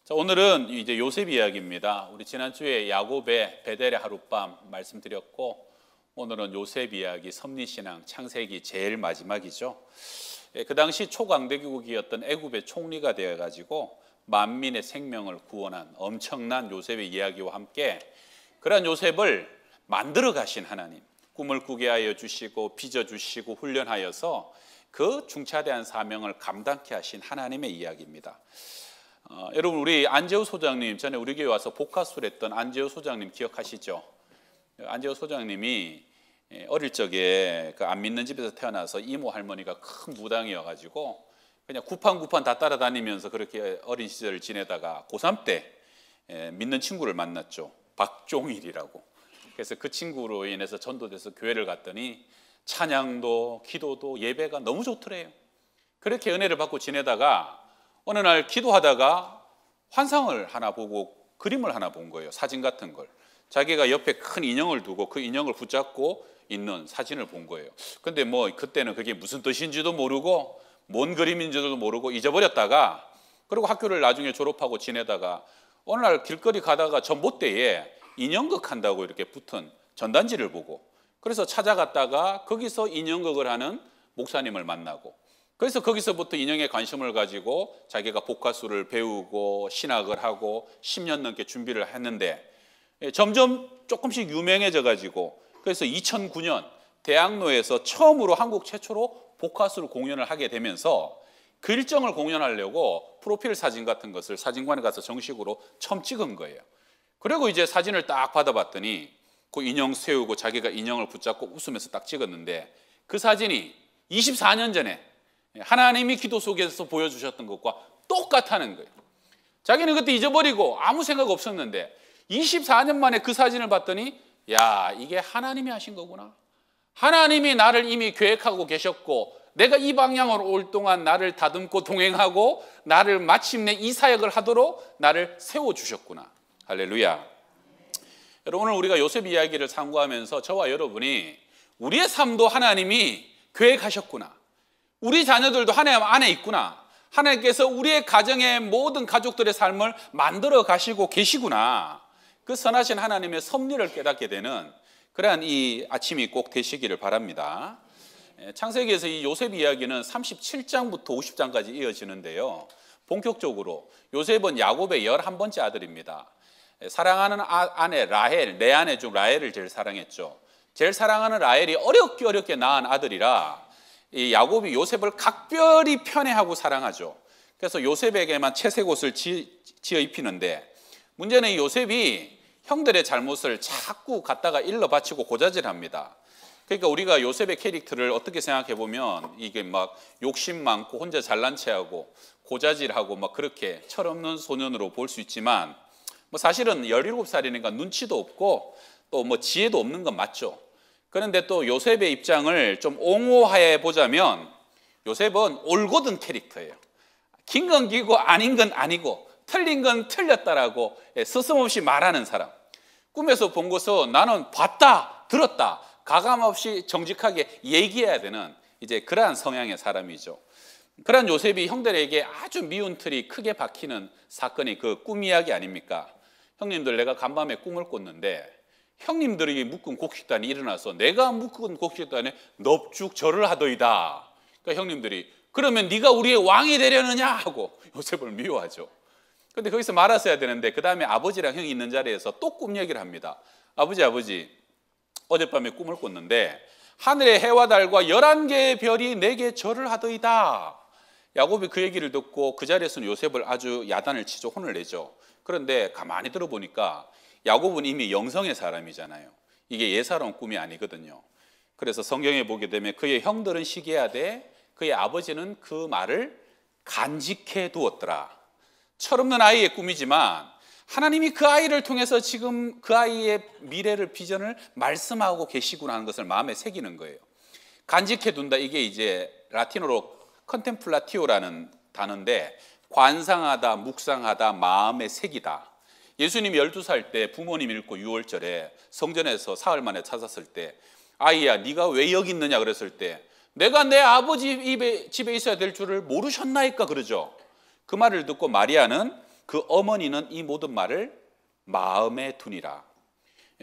자, 오늘은 이제 요셉 이야기입니다. 우리 지난주에 야곱의 베델의 하룻밤 말씀드렸고, 오늘은 요셉 이야기, 섭리신앙, 창세기 제일 마지막이죠. 그 당시 초강대국이었던 애굽의 총리가 되어가지고 만민의 생명을 구원한 엄청난 요셉의 이야기와 함께 그러한 요셉을 만들어 가신 하나님, 꿈을 꾸게 하여 주시고 빚어주시고 훈련하여서 그 중차대한 사명을 감당케 하신 하나님의 이야기입니다. 여러분, 우리 안재호 소장님, 전에 우리 교회 와서 복화술 했던 안재호 소장님 기억하시죠? 안재호 소장님이 어릴 적에 그 안 믿는 집에서 태어나서 이모 할머니가 큰 무당이어가지고 그냥 구판구판 다 따라다니면서 그렇게 어린 시절을 지내다가 고3 때 믿는 친구를 만났죠. 박종일이라고. 그래서 그 친구로 인해서 전도돼서 교회를 갔더니 찬양도 기도도 예배가 너무 좋더래요. 그렇게 은혜를 받고 지내다가 어느 날 기도하다가 환상을 하나 보고 그림을 하나 본 거예요. 사진 같은 걸. 자기가 옆에 큰 인형을 두고 그 인형을 붙잡고 있는 사진을 본 거예요. 근데 뭐 그때는 그게 무슨 뜻인지도 모르고 뭔 그림인지도 모르고 잊어버렸다가, 그리고 학교를 나중에 졸업하고 지내다가 어느 날 길거리 가다가 전봇대에 인형극 한다고 이렇게 붙은 전단지를 보고, 그래서 찾아갔다가 거기서 인형극을 하는 목사님을 만나고, 그래서 거기서부터 인형에 관심을 가지고 자기가 복화술을 배우고 신학을 하고 10년 넘게 준비를 했는데 점점 조금씩 유명해져 가지고, 그래서 2009년 대학로에서 처음으로 한국 최초로 복화술 공연을 하게 되면서 그 일정을 공연하려고 프로필 사진 같은 것을 사진관에 가서 정식으로 처음 찍은 거예요. 그리고 이제 사진을 딱 받아봤더니 그 인형 세우고 자기가 인형을 붙잡고 웃으면서 딱 찍었는데, 그 사진이 24년 전에 하나님이 기도 속에서 보여주셨던 것과 똑같다는 거예요. 자기는 그때 잊어버리고 아무 생각 없었는데 24년 만에 그 사진을 봤더니, 야, 이게 하나님이 하신 거구나. 하나님이 나를 이미 계획하고 계셨고 내가 이 방향으로 올 동안 나를 다듬고 동행하고 나를 마침내 이 사역을 하도록 나를 세워주셨구나. 할렐루야. 여러분, 오늘 우리가 요셉 이야기를 상고하면서 저와 여러분이 우리의 삶도 하나님이 계획하셨구나. 우리 자녀들도 하나님 안에 있구나. 하나님께서 우리의 가정의 모든 가족들의 삶을 만들어 가시고 계시구나. 그 선하신 하나님의 섭리를 깨닫게 되는 그러한 이 아침이 꼭 되시기를 바랍니다. 창세기에서 이 요셉 이야기는 37장부터 50장까지 이어지는데요. 본격적으로 요셉은 야곱의 11번째 아들입니다. 사랑하는 아내 라헬, 내 아내 중 라헬을 제일 사랑했죠. 제일 사랑하는 라헬이 어렵게 낳은 아들이라 이 야곱이 요셉을 각별히 편애하고 사랑하죠. 그래서 요셉에게만 채색 옷을 지어 입히는데, 문제는 이 요셉이 형들의 잘못을 자꾸 갖다가 일러 바치고 고자질합니다. 그러니까 우리가 요셉의 캐릭터를 어떻게 생각해 보면 이게 막 욕심 많고 혼자 잘난 체하고 고자질하고 막 그렇게 철없는 소년으로 볼 수 있지만, 뭐 사실은 17살이니까 눈치도 없고 또 뭐 지혜도 없는 건 맞죠. 그런데 또 요셉의 입장을 좀 옹호해 보자면 요셉은 올곧은 캐릭터예요. 긴 건 기고 아닌 건 아니고 틀린 건 틀렸다라고 스스럼없이 말하는 사람. 꿈에서 본 것은 나는 봤다, 들었다, 가감없이 정직하게 얘기해야 되는 이제 그러한 성향의 사람이죠. 그러한 요셉이 형들에게 아주 미운 틀이 크게 박히는 사건이 그 꿈 이야기 아닙니까? 형님들, 내가 간밤에 꿈을 꿨는데 형님들이 묶은 곡식단이 일어나서 내가 묶은 곡식단에 넙죽 절을 하더이다. 그러니까 형님들이, 그러면 네가 우리의 왕이 되려느냐 하고 요셉을 미워하죠. 근데 거기서 말았어야 되는데 그 다음에 아버지랑 형이 있는 자리에서 또 꿈 얘기를 합니다. 아버지, 어젯밤에 꿈을 꿨는데 하늘의 해와 달과 11개의 별이 내게 절을 하더이다. 야곱이 그 얘기를 듣고 그 자리에서는 요셉을 아주 야단을 치죠. 혼을 내죠. 그런데 가만히 들어보니까 야곱은 이미 영성의 사람이잖아요. 이게 예사로운 꿈이 아니거든요. 그래서 성경에 보게 되면 그의 형들은 시기하되 그의 아버지는 그 말을 간직해 두었더라. 철없는 아이의 꿈이지만 하나님이 그 아이를 통해서 지금 그 아이의 미래를, 비전을 말씀하고 계시구나 하는 것을 마음에 새기는 거예요. 간직해 둔다, 이게 이제 라틴어로 컨템플라티오라는 단어인데 관상하다, 묵상하다, 마음에 새기다. 예수님이 12살 때 부모님 잃고 6월절에 성전에서 사흘 만에 찾았을 때, 아이야 네가 왜 여기 있느냐 그랬을 때, 내가 내 아버지 집에 있어야 될 줄을 모르셨나이까 그러죠. 그 말을 듣고 마리아는 그 어머니는 이 모든 말을 마음에 두니라.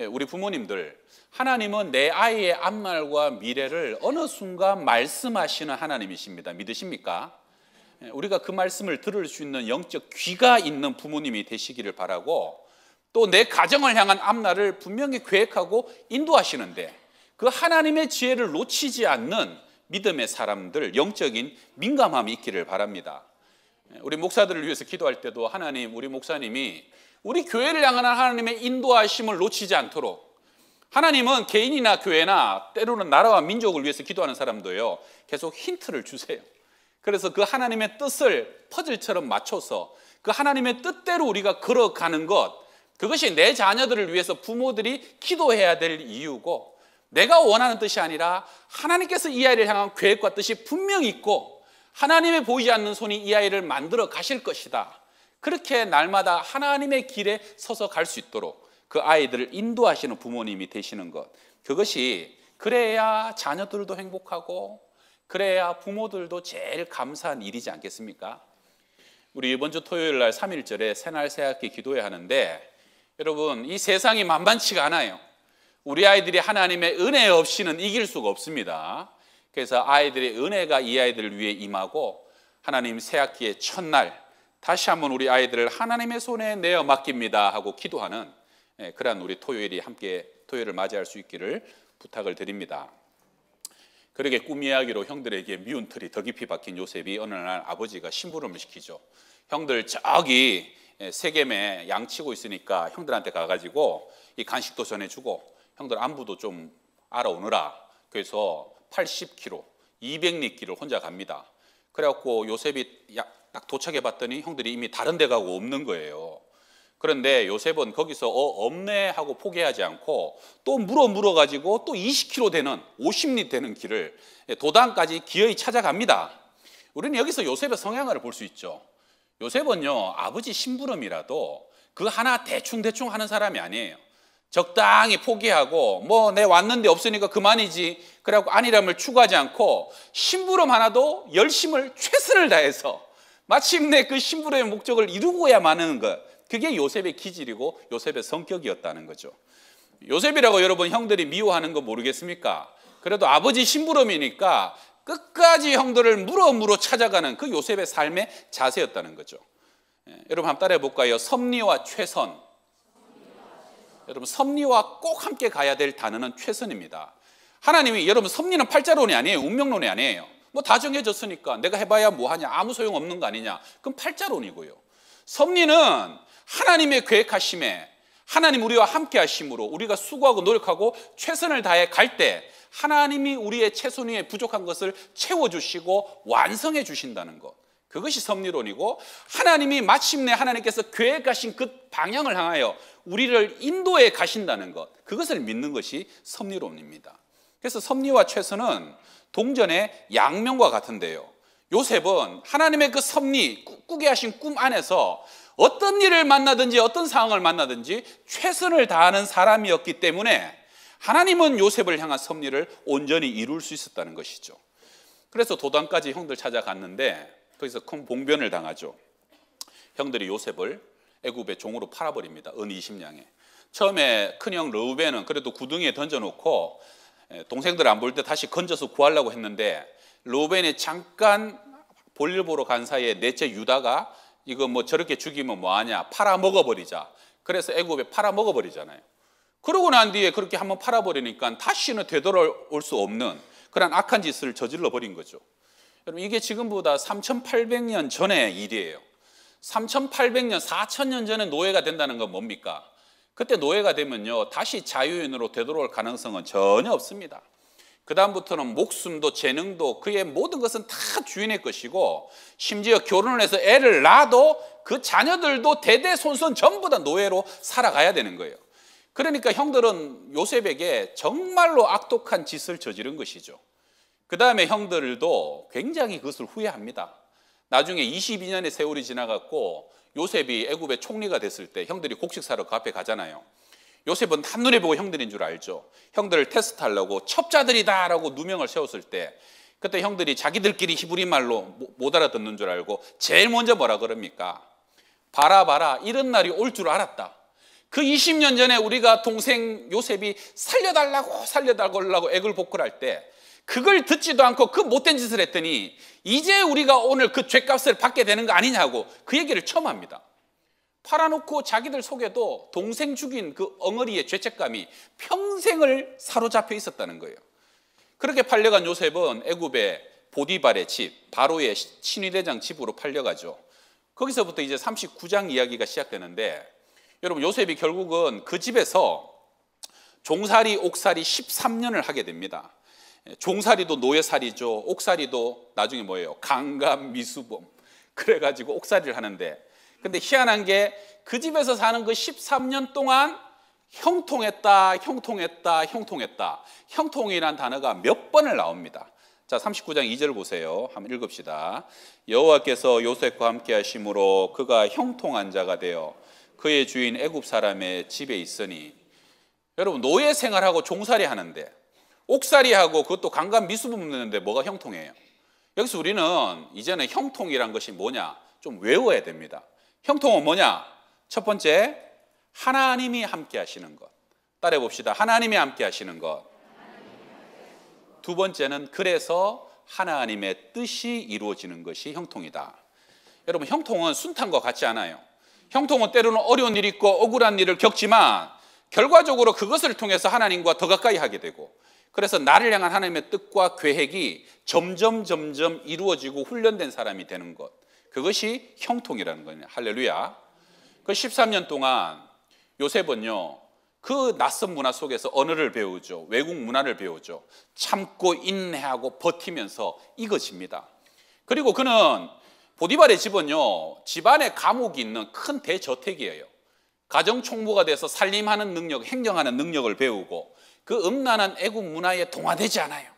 우리 부모님들, 하나님은 내 아이의 앞날과 미래를 어느 순간 말씀하시는 하나님이십니다. 믿으십니까? 우리가 그 말씀을 들을 수 있는 영적 귀가 있는 부모님이 되시기를 바라고, 또 내 가정을 향한 앞날을 분명히 계획하고 인도하시는데 그 하나님의 지혜를 놓치지 않는 믿음의 사람들, 영적인 민감함이 있기를 바랍니다. 우리 목사들을 위해서 기도할 때도 하나님, 우리 목사님이 우리 교회를 향한 하나님의 인도하심을 놓치지 않도록, 하나님은 개인이나 교회나 때로는 나라와 민족을 위해서 기도하는 사람도요, 계속 힌트를 주세요. 그래서 그 하나님의 뜻을 퍼즐처럼 맞춰서 그 하나님의 뜻대로 우리가 걸어가는 것, 그것이 내 자녀들을 위해서 부모들이 기도해야 될 이유고, 내가 원하는 뜻이 아니라 하나님께서 이 아이를 향한 계획과 뜻이 분명히 있고 하나님의 보이지 않는 손이 이 아이를 만들어 가실 것이다. 그렇게 날마다 하나님의 길에 서서 갈 수 있도록 그 아이들을 인도하시는 부모님이 되시는 것, 그것이 그래야 자녀들도 행복하고 그래야 부모들도 제일 감사한 일이지 않겠습니까? 우리 이번 주 토요일 날 3.1절에 새날 새학기 기도해야 하는데, 여러분, 이 세상이 만만치가 않아요. 우리 아이들이 하나님의 은혜 없이는 이길 수가 없습니다. 그래서 아이들의 은혜가 이 아이들을 위해 임하고, 하나님 새학기의 첫날 다시 한번 우리 아이들을 하나님의 손에 내어 맡깁니다 하고 기도하는 그러한 우리 토요일이 함께 토요일을 맞이할 수 있기를 부탁을 드립니다. 그러게 꿈 이야기로 형들에게 미운 틀이 더 깊이 박힌 요셉이 어느 날 아버지가 심부름을 시키죠. 형들 저기 세겜에 양 치고 있으니까 형들한테 가가지고 이 간식도 전해주고 형들 안부도 좀 알아오느라. 그래서 80km, 200리길을 혼자 갑니다. 그래갖고 요셉이 딱 도착해 봤더니 형들이 이미 다른 데 가고 없는 거예요. 그런데 요셉은 거기서 없네 하고 포기하지 않고 또 물어가지고 또 20km 되는 50리 되는 길을 도단까지 기어이 찾아갑니다. 우리는 여기서 요셉의 성향을 볼 수 있죠. 요셉은요, 아버지 심부름이라도 그 하나 대충 하는 사람이 아니에요. 적당히 포기하고 뭐 내 왔는데 없으니까 그만이지, 그래갖고 안일함을 추구하지 않고 심부름 하나도 열심을 최선을 다해서 마침내 그 심부름의 목적을 이루고야 마는 것, 그게 요셉의 기질이고 요셉의 성격이었다는 거죠. 요셉이라고 여러분 형들이 미워하는 거 모르겠습니까? 그래도 아버지 심부름이니까 끝까지 형들을 물어 찾아가는 그 요셉의 삶의 자세였다는 거죠. 여러분 한번 따라해 볼까요? 섭리와 최선. 여러분 섭리와 꼭 함께 가야 될 단어는 최선입니다. 하나님이, 여러분 섭리는 팔자론이 아니에요. 운명론이 아니에요. 뭐 다 정해졌으니까 내가 해봐야 뭐하냐, 아무 소용없는 거 아니냐, 그럼 팔자론이고요. 섭리는 하나님의 계획하심에 하나님 우리와 함께 하심으로 우리가 수고하고 노력하고 최선을 다해 갈 때 하나님이 우리의 최선 위에 부족한 것을 채워주시고 완성해 주신다는 것, 그것이 섭리론이고, 하나님이 마침내 하나님께서 계획하신 그 방향을 향하여 우리를 인도해 가신다는 것, 그것을 믿는 것이 섭리론입니다. 그래서 섭리와 최선은 동전의 양면과 같은데요, 요셉은 하나님의 그 섭리, 꾸게 하신 꿈 안에서 어떤 일을 만나든지 어떤 상황을 만나든지 최선을 다하는 사람이었기 때문에 하나님은 요셉을 향한 섭리를 온전히 이룰 수 있었다는 것이죠. 그래서 도단까지 형들 찾아갔는데 거기서 큰 봉변을 당하죠. 형들이 요셉을 애굽의 종으로 팔아버립니다. 은 20냥에. 처음에 큰형 르우벤은 그래도 구덩이에 던져놓고 동생들 안 볼 때 다시 건져서 구하려고 했는데, 르우벤이 잠깐 볼일 보러 간 사이에 넷째 유다가 이거 뭐 저렇게 죽이면 뭐하냐, 팔아먹어버리자. 그래서 애굽에 팔아먹어버리잖아요. 그러고 난 뒤에 그렇게 한번 팔아버리니까 다시는 되돌아올 수 없는 그런 악한 짓을 저질러 버린 거죠. 여러분 이게 지금보다 3800년 전의 일이에요. 3800년, 4000년 전에 노예가 된다는 건 뭡니까? 그때 노예가 되면요, 다시 자유인으로 되돌아올 가능성은 전혀 없습니다. 그 다음부터는 목숨도 재능도 그의 모든 것은 다 주인의 것이고, 심지어 결혼을 해서 애를 낳아도 그 자녀들도 대대손손 전부 다 노예로 살아가야 되는 거예요. 그러니까 형들은 요셉에게 정말로 악독한 짓을 저지른 것이죠. 그 다음에 형들도 굉장히 그것을 후회합니다. 나중에 22년의 세월이 지나갔고 요셉이 애굽의 총리가 됐을 때 형들이 곡식 사러 그 앞에 가잖아요. 요셉은 한눈에 보고 형들인 줄 알죠. 형들을 테스트하려고 첩자들이다라고 누명을 세웠을 때 그때 형들이 자기들끼리 히브리 말로 못 알아듣는 줄 알고 제일 먼저 뭐라 그럽니까? 봐라 이런 날이 올 줄 알았다. 그 20년 전에 우리가 동생 요셉이 살려달라고 애걸복걸할 때 그걸 듣지도 않고 그 못된 짓을 했더니 이제 우리가 오늘 그 죗값을 받게 되는 거 아니냐고 그 얘기를 처음 합니다. 팔아놓고 자기들 속에도 동생 죽인 그 엉어리의 죄책감이 평생을 사로잡혀 있었다는 거예요. 그렇게 팔려간 요셉은 애굽의 보디발의 집, 바로의 친위대장 집으로 팔려가죠. 거기서부터 이제 39장 이야기가 시작되는데, 여러분 요셉이 결국은 그 집에서 종살이, 옥살이 13년을 하게 됩니다. 종살이도 노예살이죠. 옥살이도 나중에 뭐예요? 강간 미수범. 그래가지고 옥살이를 하는데, 근데 희한한 게 그 집에서 사는 그 13년 동안 형통했다. 형통이란 단어가 몇 번을 나옵니다. 자, 39장 2절 보세요. 한번 읽읍시다. 여호와께서 요셉과 함께 하심으로 그가 형통한 자가 되어 그의 주인 애굽 사람의 집에 있으니. 여러분 노예 생활하고 종살이 하는데 옥살이하고 그것도 강간 미수범 넣는데 뭐가 형통해요? 여기서 우리는 이제는 형통이란 것이 뭐냐 좀 외워야 됩니다. 형통은 뭐냐? 첫 번째, 하나님이 함께 하시는 것. 따라해 봅시다. 하나님이 함께 하시는 것. 두 번째는 그래서 하나님의 뜻이 이루어지는 것이 형통이다. 여러분 형통은 순탄과 같지 않아요. 형통은 때로는 어려운 일이 있고 억울한 일을 겪지만 결과적으로 그것을 통해서 하나님과 더 가까이 하게 되고, 그래서 나를 향한 하나님의 뜻과 계획이 점점 이루어지고 훈련된 사람이 되는 것, 그것이 형통이라는 거예요. 할렐루야. 그 13년 동안 요셉은요 그 낯선 문화 속에서 언어를 배우죠. 외국 문화를 배우죠. 참고 인내하고 버티면서 익어집니다. 그리고 그는 보디발의 집은요 집안에 감옥이 있는 큰 대저택이에요. 가정총무가 돼서 살림하는 능력, 행정하는 능력을 배우고, 그 음란한 애국 문화에 동화되지 않아요.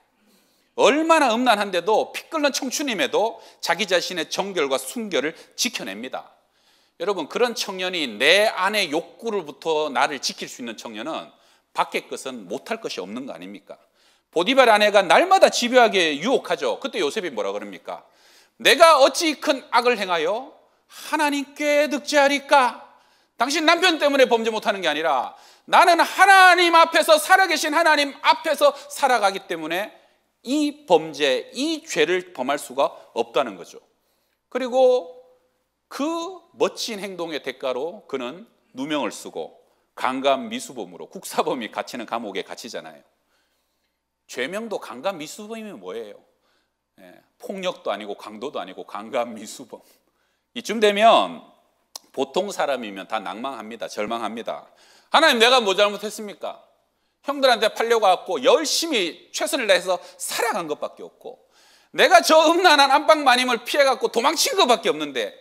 얼마나 음란한데도 피 끓는 청춘임에도 자기 자신의 정결과 순결을 지켜냅니다. 여러분 그런 청년이 내 안의 욕구로부터 나를 지킬 수 있는 청년은 밖의 것은 못할 것이 없는 거 아닙니까? 보디발 아내가 날마다 집요하게 유혹하죠. 그때 요셉이 뭐라 그럽니까? 내가 어찌 큰 악을 행하여 하나님께 득죄하리까? 당신 남편 때문에 범죄 못하는 게 아니라 나는 하나님 앞에서, 살아계신 하나님 앞에서 살아가기 때문에 이 범죄, 이 죄를 범할 수가 없다는 거죠. 그리고 그 멋진 행동의 대가로 그는 누명을 쓰고 강간 미수범으로, 국사범이 갇히는 감옥에 갇히잖아요. 죄명도 강간 미수범이면 뭐예요? 폭력도 아니고 강도도 아니고 강간 미수범. 이쯤 되면 보통 사람이면 다 낭망합니다. 절망합니다. 하나님 내가 뭐 잘못했습니까? 형들한테 팔려가고 열심히 최선을 다해서 살아간 것밖에 없고, 내가 저 음란한 안방 마님을 피해갖고 도망친 것밖에 없는데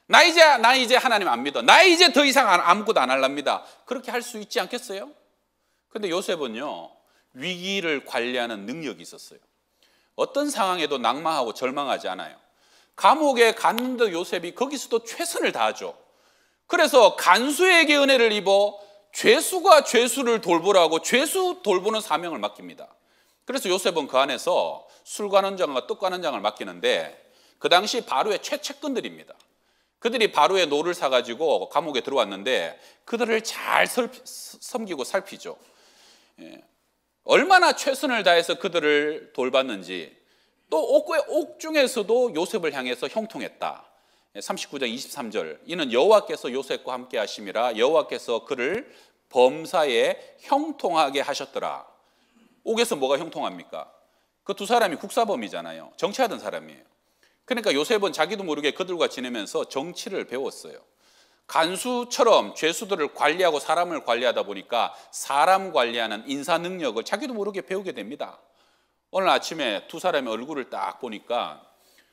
나 이제 하나님 안 믿어. 나 이제 더 이상 아무것도 안 할랍니다. 그렇게 할 수 있지 않겠어요? 근데 요셉은요 위기를 관리하는 능력이 있었어요. 어떤 상황에도 낭망하고 절망하지 않아요. 감옥에 갔는데 요셉이 거기서도 최선을 다하죠. 그래서 간수에게 은혜를 입어 죄수가 죄수를 돌보라고 죄수 돌보는 사명을 맡깁니다. 그래서 요셉은 그 안에서 술 가는 장과 떡 가는 장을 맡기는데, 그 당시 바로의 최측근들입니다. 그들이 바로의 노를 사가지고 감옥에 들어왔는데 그들을 잘 섬기고 살피죠. 얼마나 최선을 다해서 그들을 돌봤는지. 또 옥 중에서도 요셉을 향해서 형통했다. 39장 23절, 이는 여호와께서 요셉과 함께 하심이라 여호와께서 그를 범사에 형통하게 하셨더라. 옥에서 뭐가 형통합니까? 그 두 사람이 국사범이잖아요. 정치하던 사람이에요. 그러니까 요셉은 자기도 모르게 그들과 지내면서 정치를 배웠어요. 간수처럼 죄수들을 관리하고 사람을 관리하다 보니까 사람 관리하는 인사 능력을 자기도 모르게 배우게 됩니다. 오늘 아침에 두 사람의 얼굴을 딱 보니까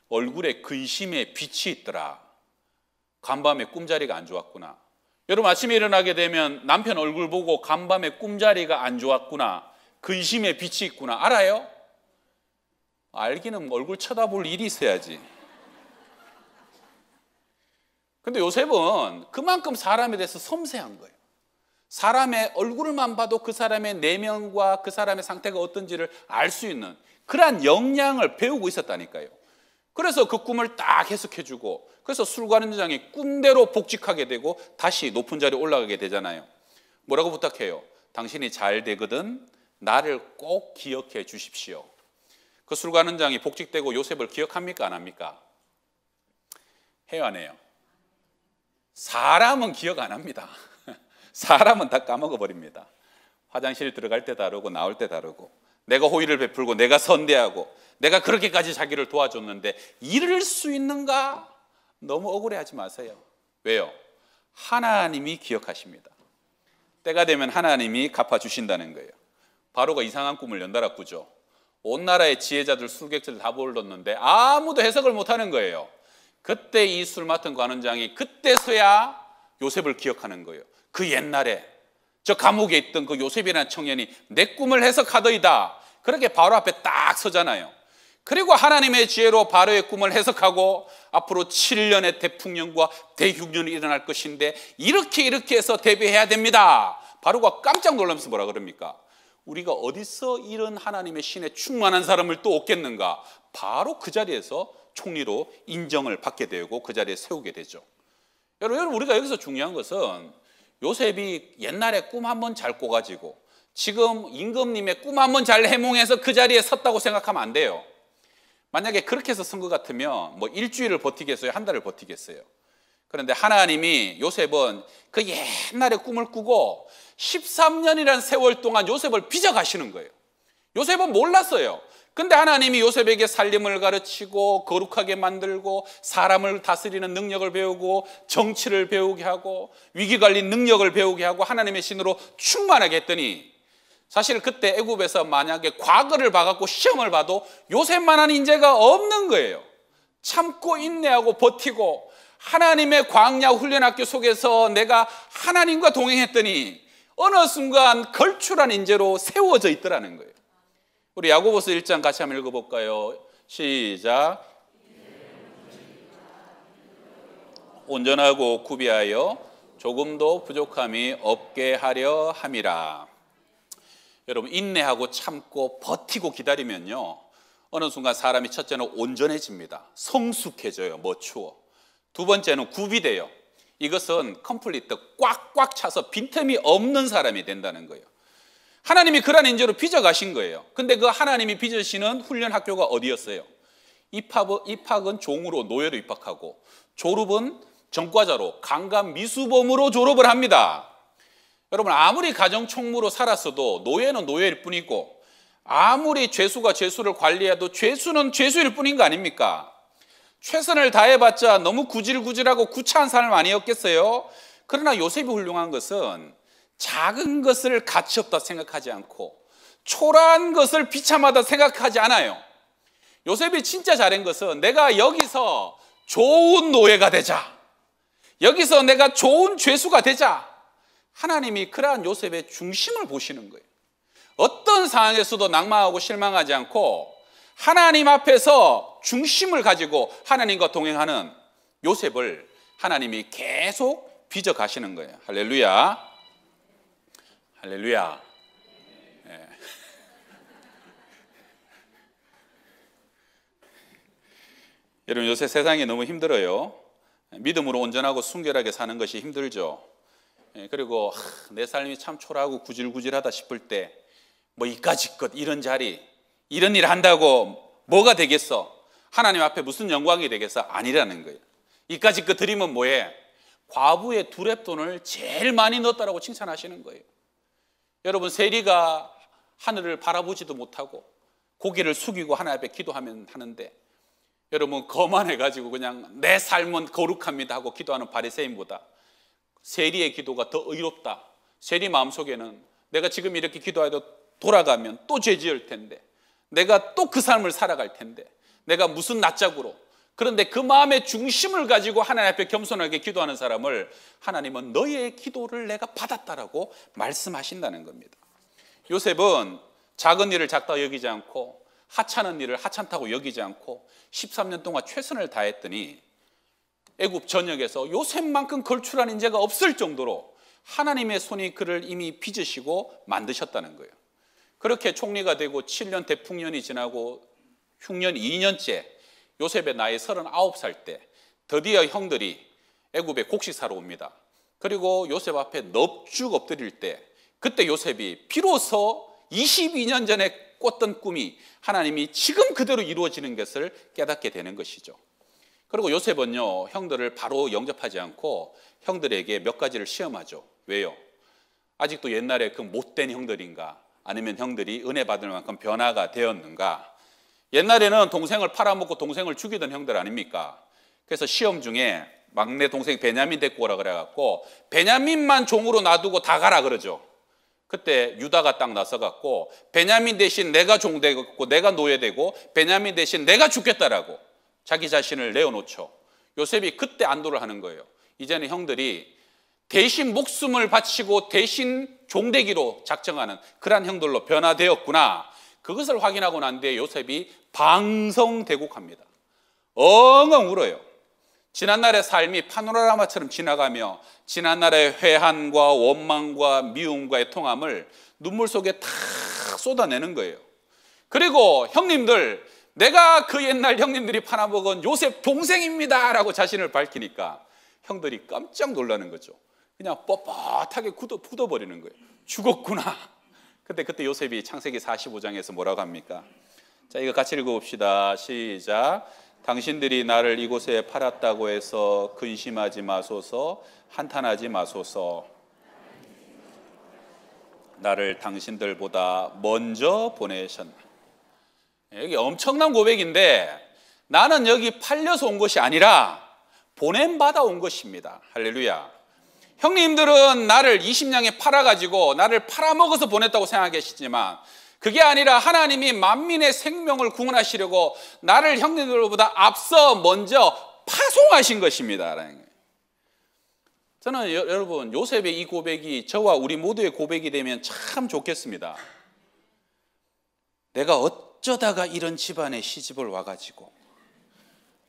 얼굴에 근심의 빛이 있더라. 간밤에 꿈자리가 안 좋았구나. 여러분 아침에 일어나게 되면 남편 얼굴 보고 간밤에 꿈자리가 안 좋았구나, 근심의 빛이 있구나 알아요? 알기는 얼굴 쳐다볼 일이 있어야지. 근데 요셉은 그만큼 사람에 대해서 섬세한 거예요. 사람의 얼굴만 봐도 그 사람의 내면과 그 사람의 상태가 어떤지를 알 수 있는 그러한 역량을 배우고 있었다니까요. 그래서 그 꿈을 딱 해석해주고, 그래서 술관원장이 꿈대로 복직하게 되고 다시 높은 자리에 올라가게 되잖아요. 뭐라고 부탁해요? 당신이 잘 되거든 나를 꼭 기억해 주십시오. 그 술관원장이 복직되고 요셉을 기억합니까? 안 합니까? 해요, 안 해요? 사람은 기억 안 합니다. 사람은 다 까먹어버립니다. 화장실 들어갈 때 다르고 나올 때 다르고, 내가 호의를 베풀고 내가 선대하고 내가 그렇게까지 자기를 도와줬는데 이럴 수 있는가? 너무 억울해하지 마세요. 왜요? 하나님이 기억하십니다. 때가 되면 하나님이 갚아주신다는 거예요. 바로가 이상한 꿈을 연달아 꾸죠. 온 나라의 지혜자들 술객들 다 불렀는데 아무도 해석을 못하는 거예요. 그때 이 술 맡은 관원장이 그때서야 요셉을 기억하는 거예요. 그 옛날에 저 감옥에 있던 그 요셉이라는 청년이 내 꿈을 해석하더이다. 그렇게 바로 앞에 딱 서잖아요. 그리고 하나님의 지혜로 바로의 꿈을 해석하고 앞으로 7년의 대풍년과 대흉년이 일어날 것인데 이렇게 해서 대비해야 됩니다. 바로가 깜짝 놀라면서 뭐라 그럽니까? 우리가 어디서 이런 하나님의 신에 충만한 사람을 또 얻겠는가? 바로 그 자리에서 총리로 인정을 받게 되고 그 자리에 세우게 되죠. 여러분, 우리가 여기서 중요한 것은 요셉이 옛날에 꿈 한번 잘 꿔가지고 지금 임금님의 꿈 한번 잘 해몽해서 그 자리에 섰다고 생각하면 안 돼요. 만약에 그렇게 해서 선 것 같으면 뭐 일주일을 버티겠어요? 한 달을 버티겠어요? 그런데 하나님이 요셉은 그 옛날에 꿈을 꾸고 13년이라는 세월 동안 요셉을 빚어가시는 거예요. 요셉은 몰랐어요. 근데 하나님이 요셉에게 살림을 가르치고 거룩하게 만들고 사람을 다스리는 능력을 배우고 정치를 배우게 하고 위기관리 능력을 배우게 하고 하나님의 신으로 충만하게 했더니 사실 그때 애굽에서 만약에 과거를 봐갖고 시험을 봐도 요셉만한 인재가 없는 거예요. 참고 인내하고 버티고 하나님의 광야 훈련학교 속에서 내가 하나님과 동행했더니 어느 순간 걸출한 인재로 세워져 있더라는 거예요. 우리 야고보서 1장 같이 한번 읽어볼까요? 시작. 온전하고 구비하여 조금도 부족함이 없게 하려 함이라. 여러분, 인내하고 참고 버티고 기다리면요 어느 순간 사람이 첫째는 온전해집니다. 성숙해져요. 멋추어. 두 번째는 구비돼요. 이것은 컴플리트 꽉꽉 차서 빈틈이 없는 사람이 된다는 거예요. 하나님이 그런 인재로 빚어가신 거예요. 근데 그 하나님이 빚으시는 훈련 학교가 어디였어요? 입학은 종으로 노예로 입학하고 졸업은 전과자로 강간 미수범으로 졸업을 합니다. 여러분, 아무리 가정총무로 살았어도 노예는 노예일 뿐이고 아무리 죄수가 죄수를 관리해도 죄수는 죄수일 뿐인 거 아닙니까? 최선을 다해봤자 너무 구질구질하고 구차한 사람 아니었겠어요? 그러나 요셉이 훌륭한 것은 작은 것을 가치 없다 생각하지 않고 초라한 것을 비참하다 생각하지 않아요. 요셉이 진짜 잘한 것은 내가 여기서 좋은 노예가 되자, 여기서 내가 좋은 죄수가 되자, 하나님이 그러한 요셉의 중심을 보시는 거예요. 어떤 상황에서도 낭망하고 실망하지 않고 하나님 앞에서 중심을 가지고 하나님과 동행하는 요셉을 하나님이 계속 빚어가시는 거예요. 할렐루야. 할렐루야. 네. 여러분, 요새 세상이 너무 힘들어요. 믿음으로 온전하고 순결하게 사는 것이 힘들죠. 그리고 내 삶이 참 초라하고 구질구질하다 싶을 때 뭐 이까짓 이런 자리, 이런 일 한다고 뭐가 되겠어? 하나님 앞에 무슨 영광이 되겠어? 아니라는 거예요. 이까짓 드리면 뭐해? 과부의 두렙돈을 제일 많이 넣었다라고 칭찬하시는 거예요. 여러분, 세리가 하늘을 바라보지도 못하고 고개를 숙이고 하나님 앞에 기도하면 하는데, 여러분 거만해가지고 그냥 내 삶은 거룩합니다 하고 기도하는 바리새인보다 세리의 기도가 더 의롭다. 세리 마음속에는 내가 지금 이렇게 기도해도 돌아가면 또 죄 지을 텐데, 내가 또 그 삶을 살아갈 텐데, 내가 무슨 낯짝으로. 그런데 그 마음의 중심을 가지고 하나님 앞에 겸손하게 기도하는 사람을 하나님은 너의 기도를 내가 받았다라고 말씀하신다는 겁니다. 요셉은 작은 일을 작다고 여기지 않고 하찮은 일을 하찮다고 여기지 않고 13년 동안 최선을 다했더니 애굽 전역에서 요셉만큼 걸출한 인재가 없을 정도로 하나님의 손이 그를 이미 빚으시고 만드셨다는 거예요. 그렇게 총리가 되고 7년 대풍년이 지나고 흉년 2년째 요셉의 나이 39살 때 드디어 형들이 애굽에 곡식 사러 옵니다. 그리고 요셉 앞에 넙죽 엎드릴 때 그때 요셉이 비로소 22년 전에 꿨던 꿈이 하나님이 지금 그대로 이루어지는 것을 깨닫게 되는 것이죠. 그리고 요셉은요, 형들을 바로 영접하지 않고 형들에게 몇 가지를 시험하죠. 왜요? 아직도 옛날에 그 못된 형들인가? 아니면 형들이 은혜 받을 만큼 변화가 되었는가? 옛날에는 동생을 팔아먹고 동생을 죽이던 형들 아닙니까? 그래서 시험 중에 막내 동생 베냐민 데리고 오라 그래갖고 베냐민만 종으로 놔두고 다 가라 그러죠. 그때 유다가 딱 나서갖고 베냐민 대신 내가 종 되고 내가 노예 되고 베냐민 대신 내가 죽겠다라고 자기 자신을 내어놓죠. 요셉이 그때 안도를 하는 거예요. 이제는 형들이 대신 목숨을 바치고 대신 종되기로 작정하는 그러한 형들로 변화되었구나. 그것을 확인하고 난 뒤에 요셉이 방성대곡합니다. 엉엉 울어요. 지난날의 삶이 파노라마처럼 지나가며 지난날의 회한과 원망과 미움과의 통함을 눈물 속에 탁 쏟아내는 거예요. 그리고 형님들, 내가 그 옛날 형님들이 팔아먹은 요셉 동생입니다 라고 자신을 밝히니까 형들이 깜짝 놀라는 거죠. 그냥 뻣뻣하게 굳어버리는 거예요. 죽었구나. 근데 그때 요셉이 창세기 45장에서 뭐라고 합니까? 자, 이거 같이 읽어봅시다. 시작. 당신들이 나를 이곳에 팔았다고 해서 근심하지 마소서, 한탄하지 마소서. 나를 당신들보다 먼저 보내셨나. 여기 엄청난 고백인데 나는 여기 팔려서 온 것이 아니라 보냄받아 온 것입니다. 할렐루야. 형님들은 나를 20냥에 팔아가지고 나를 팔아먹어서 보냈다고 생각하시지만 그게 아니라 하나님이 만민의 생명을 구원하시려고 나를 형님들보다 앞서 먼저 파송하신 것입니다. 저는 여러분 요셉의 이 고백이 저와 우리 모두의 고백이 되면 참 좋겠습니다. 내가 어쩌다가 이런 집안에 시집을 와가지고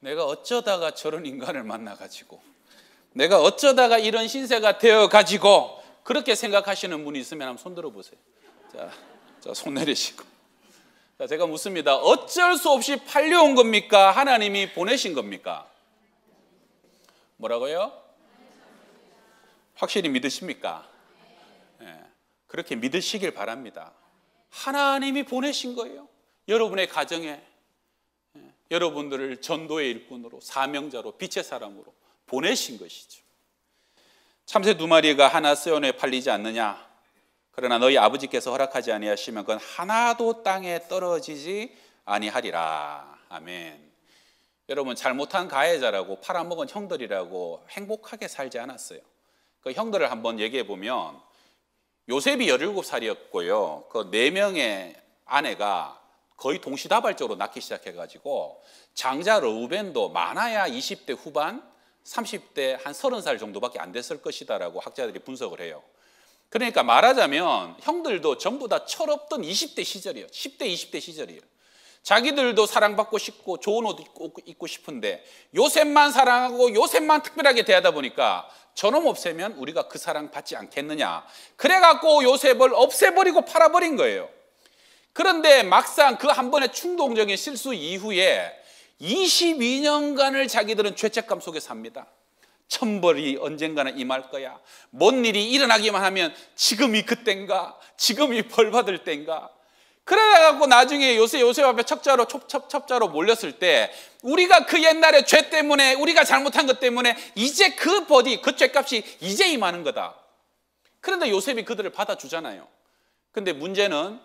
내가 어쩌다가 저런 인간을 만나가지고 내가 어쩌다가 이런 신세가 되어가지고 그렇게 생각하시는 분이 있으면 한번 손 들어보세요. 자, 손 내리시고. 자, 제가 묻습니다. 어쩔 수 없이 팔려온 겁니까? 하나님이 보내신 겁니까? 뭐라고요? 확실히 믿으십니까? 네, 그렇게 믿으시길 바랍니다. 하나님이 보내신 거예요. 여러분의 가정에 여러분들을 전도의 일꾼으로 사명자로 빛의 사람으로 보내신 것이죠. 참새 2마리가 하나 쇠원에 팔리지 않느냐? 그러나 너희 아버지께서 허락하지 아니하시면 그건 하나도 땅에 떨어지지 아니하리라. 아멘. 여러분 잘못한 가해자라고 팔아먹은 형들이라고 행복하게 살지 않았어요. 그 형들을 한번 얘기해 보면 요셉이 17살이었고요. 그 4명의 아내가 거의 동시다발적으로 낳기 시작해가지고 장자 르우벤도 많아야 20대 후반, 30대 한 30살 정도밖에 안 됐을 것이다라고 학자들이 분석을 해요. 그러니까 말하자면 형들도 전부 다 철없던 20대 시절이에요. 10대, 20대 시절이에요. 자기들도 사랑받고 싶고 좋은 옷 입고 싶은데 요셉만 사랑하고 요셉만 특별하게 대하다 보니까 저놈 없애면 우리가 그 사랑 받지 않겠느냐. 그래갖고 요셉을 없애버리고 팔아버린 거예요. 그런데 막상 그 한 번의 충동적인 실수 이후에 22년간을 자기들은 죄책감 속에 삽니다. 천벌이 언젠가는 임할 거야. 뭔 일이 일어나기만 하면 지금이 그땐가, 지금이 벌 받을 땐가. 그래갖고 나중에 요셉 앞에 첩자로 몰렸을 때 우리가 그 옛날의 죄 때문에 우리가 잘못한 것 때문에 이제 그 죄값이 이제 임하는 거다. 그런데 요셉이 그들을 받아주잖아요. 근데 문제는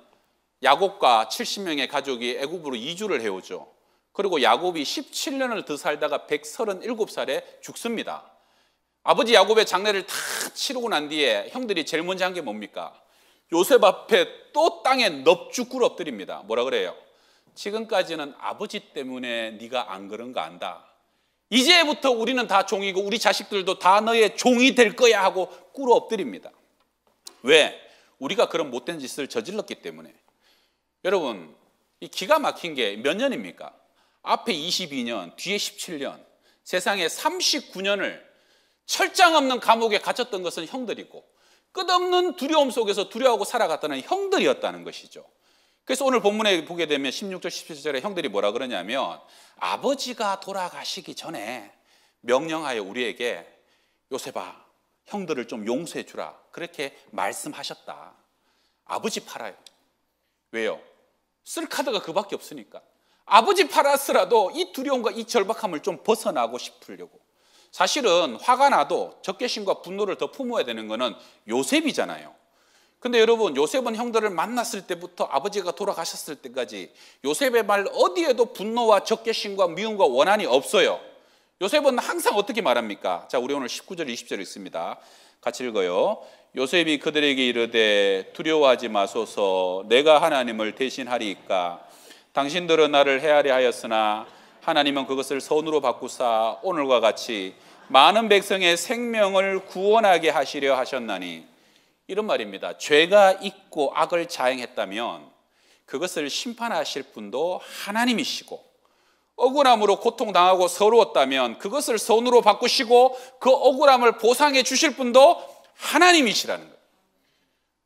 야곱과 70명의 가족이 애굽으로 이주를 해오죠. 그리고 야곱이 17년을 더 살다가 137살에 죽습니다. 아버지 야곱의 장례를 다 치르고 난 뒤에 형들이 제일 먼저 한 게 뭡니까? 요셉 앞에 또 땅에 넙죽 꿇어 엎드립니다. 뭐라 그래요? 지금까지는 아버지 때문에 네가 안 그런 거 안다. 이제부터 우리는 다 종이고 우리 자식들도 다 너의 종이 될 거야 하고 꿇어 엎드립니다. 왜? 우리가 그런 못된 짓을 저질렀기 때문에. 여러분, 이 기가 막힌 게 몇 년입니까? 앞에 22년, 뒤에 17년, 세상에 39년을 철장 없는 감옥에 갇혔던 것은 형들이고 끝없는 두려움 속에서 두려워하고 살아갔다는 형들이었다는 것이죠. 그래서 오늘 본문에 보게 되면 16절 17절에 형들이 뭐라 그러냐면 아버지가 돌아가시기 전에 명령하여 우리에게 요셉아 형들을 좀 용서해 주라 그렇게 말씀하셨다. 아버지 팔아요. 왜요? 쓸 카드가 그밖에 없으니까. 아버지 팔았으라도 이 두려움과 이 절박함을 좀 벗어나고 싶으려고. 사실은 화가 나도 적개심과 분노를 더 품어야 되는 것은 요셉이잖아요. 근데 여러분, 요셉은 형들을 만났을 때부터 아버지가 돌아가셨을 때까지 요셉의 말 어디에도 분노와 적개심과 미움과 원한이 없어요. 요셉은 항상 어떻게 말합니까? 자, 우리 오늘 19절 20절 있습니다. 같이 읽어요. 요셉이 그들에게 이르되 두려워하지 마소서 내가 하나님을 대신하리이까. 당신들은 나를 헤아려 하였으나 하나님은 그것을 선으로 바꾸사 오늘과 같이 많은 백성의 생명을 구원하게 하시려 하셨나니. 이런 말입니다. 죄가 있고 악을 자행했다면 그것을 심판하실 분도 하나님이시고, 억울함으로 고통당하고 서러웠다면 그것을 선으로 바꾸시고 그 억울함을 보상해 주실 분도 하나님이시라는 거예요.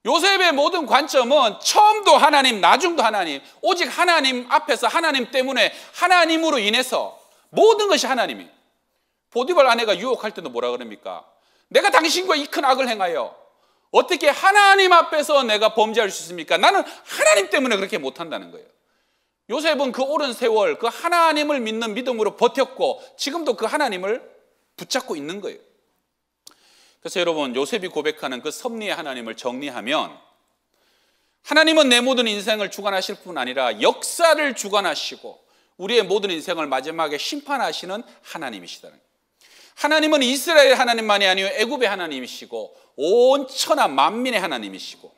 요셉의 모든 관점은 처음도 하나님, 나중도 하나님, 오직 하나님 앞에서 하나님 때문에, 하나님으로 인해서 모든 것이 하나님이에요. 보디발 아내가 유혹할 때도 뭐라 그럽니까? 내가 당신과 이 큰 악을 행하여 어떻게 하나님 앞에서 내가 범죄할 수 있습니까? 나는 하나님 때문에 그렇게 못한다는 거예요. 요셉은 그 오랜 세월 그 하나님을 믿는 믿음으로 버텼고 지금도 그 하나님을 붙잡고 있는 거예요. 그래서 여러분, 요셉이 고백하는 그 섭리의 하나님을 정리하면 하나님은 내 모든 인생을 주관하실 뿐 아니라 역사를 주관하시고 우리의 모든 인생을 마지막에 심판하시는 하나님이시다는 거예요. 하나님은 이스라엘 하나님만이 아니요 애굽의 하나님이시고 온 천하 만민의 하나님이시고,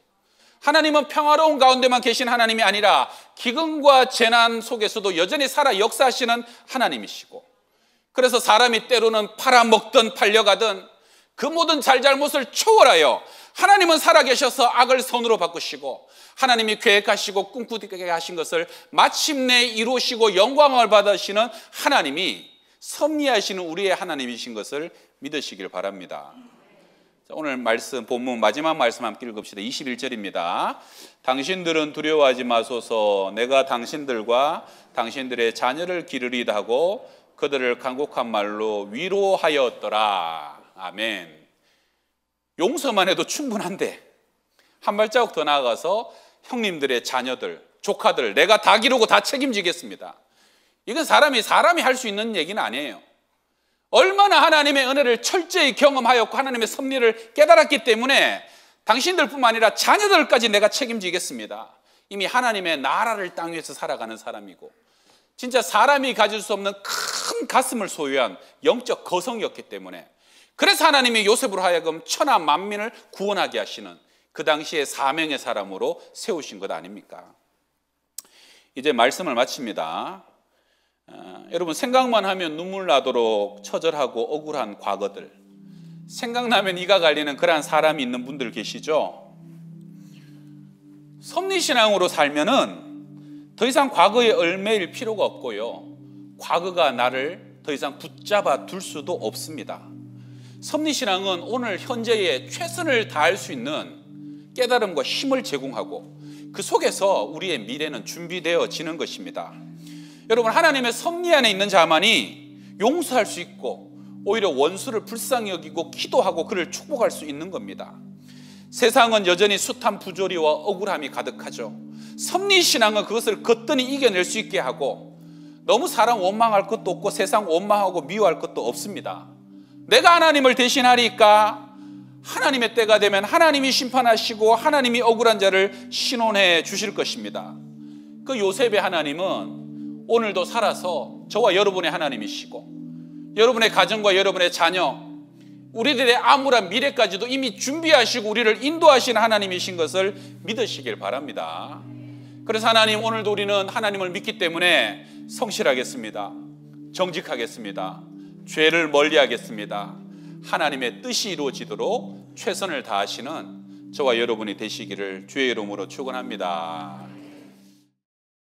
하나님은 평화로운 가운데만 계신 하나님이 아니라 기근과 재난 속에서도 여전히 살아 역사하시는 하나님이시고, 그래서 사람이 때로는 팔아먹든 팔려가든 그 모든 잘잘못을 초월하여 하나님은 살아계셔서 악을 선으로 바꾸시고 하나님이 계획하시고 꿈꾸게 하신 것을 마침내 이루시고 영광을 받으시는 하나님이 섭리하시는 우리의 하나님이신 것을 믿으시길 바랍니다. 오늘 말씀, 본문 마지막 말씀 함께 읽읍시다. 21절입니다. 당신들은 두려워하지 마소서 내가 당신들과 당신들의 자녀를 기르리다 하고 그들을 간곡한 말로 위로하였더라. 아멘. 용서만 해도 충분한데 한 발자국 더 나아가서 형님들의 자녀들, 조카들 내가 다 기르고 다 책임지겠습니다. 이건 사람이 할 수 있는 얘기는 아니에요. 얼마나 하나님의 은혜를 철저히 경험하였고 하나님의 섭리를 깨달았기 때문에 당신들뿐만 아니라 자녀들까지 내가 책임지겠습니다. 이미 하나님의 나라를 땅 위에서 살아가는 사람이고 진짜 사람이 가질 수 없는 큰 가슴을 소유한 영적 거성이었기 때문에, 그래서 하나님이 요셉으로 하여금 천하 만민을 구원하게 하시는 그 당시의 사명의 사람으로 세우신 것 아닙니까? 이제 말씀을 마칩니다. 여러분, 생각만 하면 눈물 나도록 처절하고 억울한 과거들, 생각나면 이가 갈리는 그러한 사람이 있는 분들 계시죠? 섭리신앙으로 살면은 더 이상 과거에 얽매일 필요가 없고요, 과거가 나를 더 이상 붙잡아 둘 수도 없습니다. 섭리신앙은 오늘 현재에 최선을 다할 수 있는 깨달음과 힘을 제공하고 그 속에서 우리의 미래는 준비되어지는 것입니다. 여러분, 하나님의 섭리 안에 있는 자만이 용서할 수 있고 오히려 원수를 불쌍히 여기고 기도하고 그를 축복할 수 있는 겁니다. 세상은 여전히 숱한 부조리와 억울함이 가득하죠. 섭리신앙은 그것을 거뜬히 이겨낼 수 있게 하고 너무 사람 원망할 것도 없고 세상 원망하고 미워할 것도 없습니다. 내가 하나님을 대신하리까 하나님의 때가 되면 하나님이 심판하시고 하나님이 억울한 자를 신원해 주실 것입니다. 그 요셉의 하나님은 오늘도 살아서 저와 여러분의 하나님이시고 여러분의 가정과 여러분의 자녀, 우리들의 암울한 미래까지도 이미 준비하시고 우리를 인도하시는 하나님이신 것을 믿으시길 바랍니다. 그래서 하나님, 오늘도 우리는 하나님을 믿기 때문에 성실하겠습니다. 정직하겠습니다. 죄를 멀리하겠습니다. 하나님의 뜻이 이루어지도록 최선을 다하시는 저와 여러분이 되시기를 주의 이름으로 축원합니다.